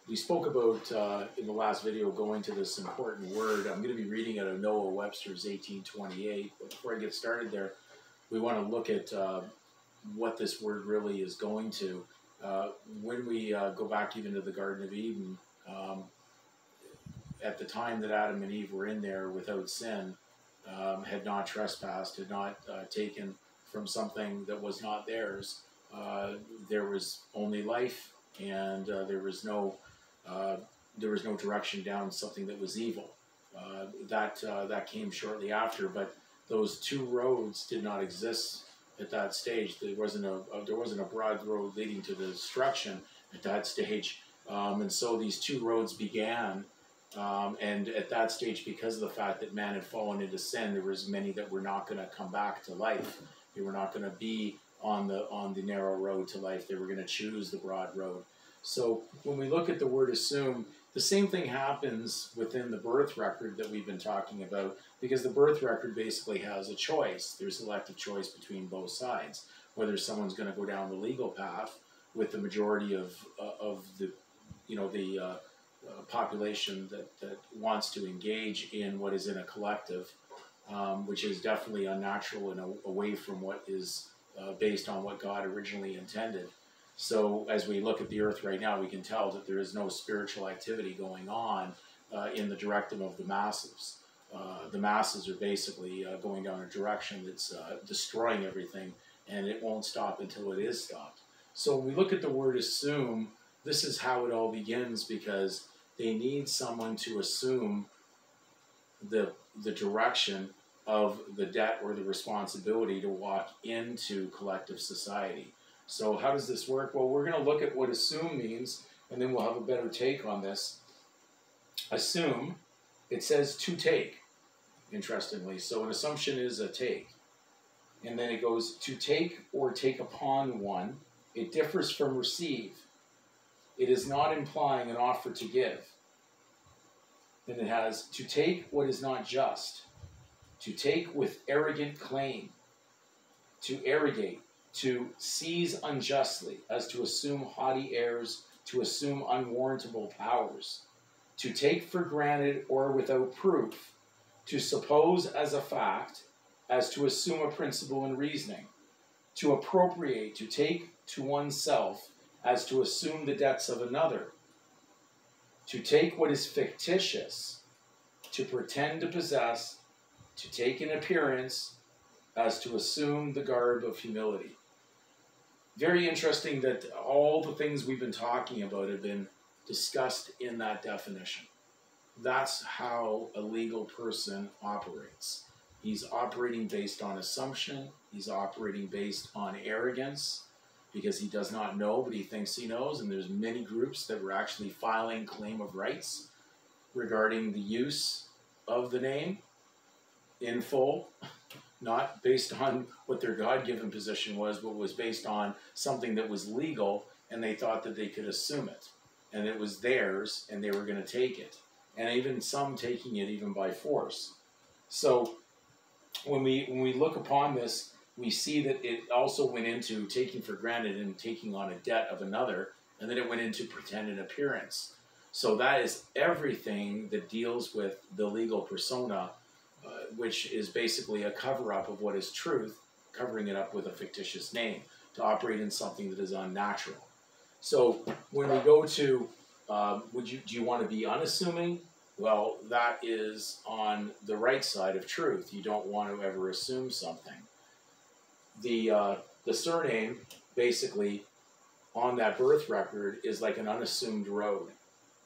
We spoke about, in the last video, going to this important word. I'm going to be reading out of Noah Webster's 1828. But before I get started there, we want to look at what this word really is going to. When we go back even to the Garden of Eden, at the time that Adam and Eve were in there without sin, had not trespassed, had not taken from something that was not theirs, there was only life, and there was no direction down something that was evil. That came shortly after, but those two roads did not exist at that stage. There wasn't a broad road leading to the destruction at that stage, and so these two roads began. And at that stage, because of the fact that man had fallen into sin, there was many that were not going to come back to life. They were not going to be on the narrow road to life. They were going to choose the broad road. So when we look at the word assume, the same thing happens within the birth record that we've been talking about, because the birth record basically has a choice. There's elective choice between both sides, whether someone's going to go down the legal path with the majority of the population that wants to engage in what is in a collective, which is definitely unnatural and away from what is based on what God originally intended. So as we look at the earth right now, we can tell that there is no spiritual activity going on in the directive of the masses. The masses are basically going down a direction that's destroying everything, and it won't stop until it is stopped. So when we look at the word assume, this is how it all begins, because they need someone to assume the direction of the debt or the responsibility to walk into collective society. So how does this work? Well, we're going to look at what assume means, and then we'll have a better take on this. Assume, it says to take, interestingly. So an assumption is a take. And then it goes to take or take upon one. It differs from receive. It is not implying an offer to give. Then it has to take what is not just. To take with arrogant claim. To arrogate. To seize unjustly, as to assume haughty airs, to assume unwarrantable powers, to take for granted or without proof, to suppose as a fact, as to assume a principle in reasoning, to appropriate, to take to oneself, as to assume the debts of another, to take what is fictitious, to pretend to possess, to take an appearance, as to assume the garb of humility. Very interesting that all the things we've been talking about have been discussed in that definition. That's how a legal person operates. He's operating based on assumption. He's operating based on arrogance, because he does not know, but he thinks he knows. And there's many groups that were actually filing claim of rights regarding the use of the name in full. Not based on what their God-given position was, but was based on something that was legal, and they thought that they could assume it. And it was theirs, and they were going to take it. And even some taking it even by force. So when we look upon this, we see that it also went into taking for granted and taking on a debt of another, and then it went into pretended appearance. So that is everything that deals with the legal persona, which is basically a cover-up of what is truth, covering it up with a fictitious name, to operate in something that is unnatural. So when we go to, do you want to be unassuming? Well, that is on the right side of truth. You don't want to ever assume something. The surname, basically, on that birth record is like an unassumed road.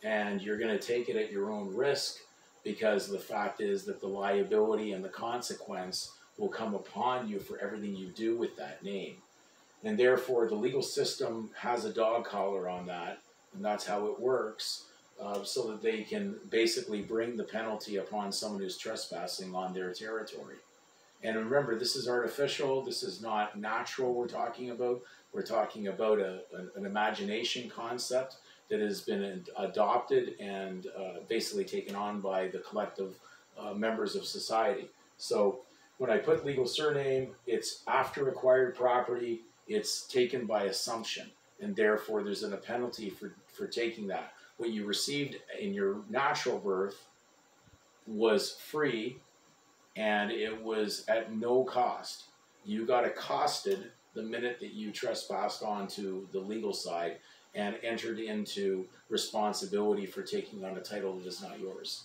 And you're going to take it at your own risk, because the fact is that the liability and the consequence will come upon you for everything you do with that name. And therefore, the legal system has a dog collar on that, and that's how it works, so that they can basically bring the penalty upon someone who's trespassing on their territory. And remember, this is artificial, this is not natural we're talking about. We're talking about an imagination concept that has been adopted and basically taken on by the collective members of society. So when I put legal surname, it's after acquired property, it's taken by assumption, and therefore there's a penalty for taking that. what you received in your natural birth was free, and it was at no cost. You got accosted the minute that you trespassed onto the legal side and entered into responsibility for taking on a title that is not yours.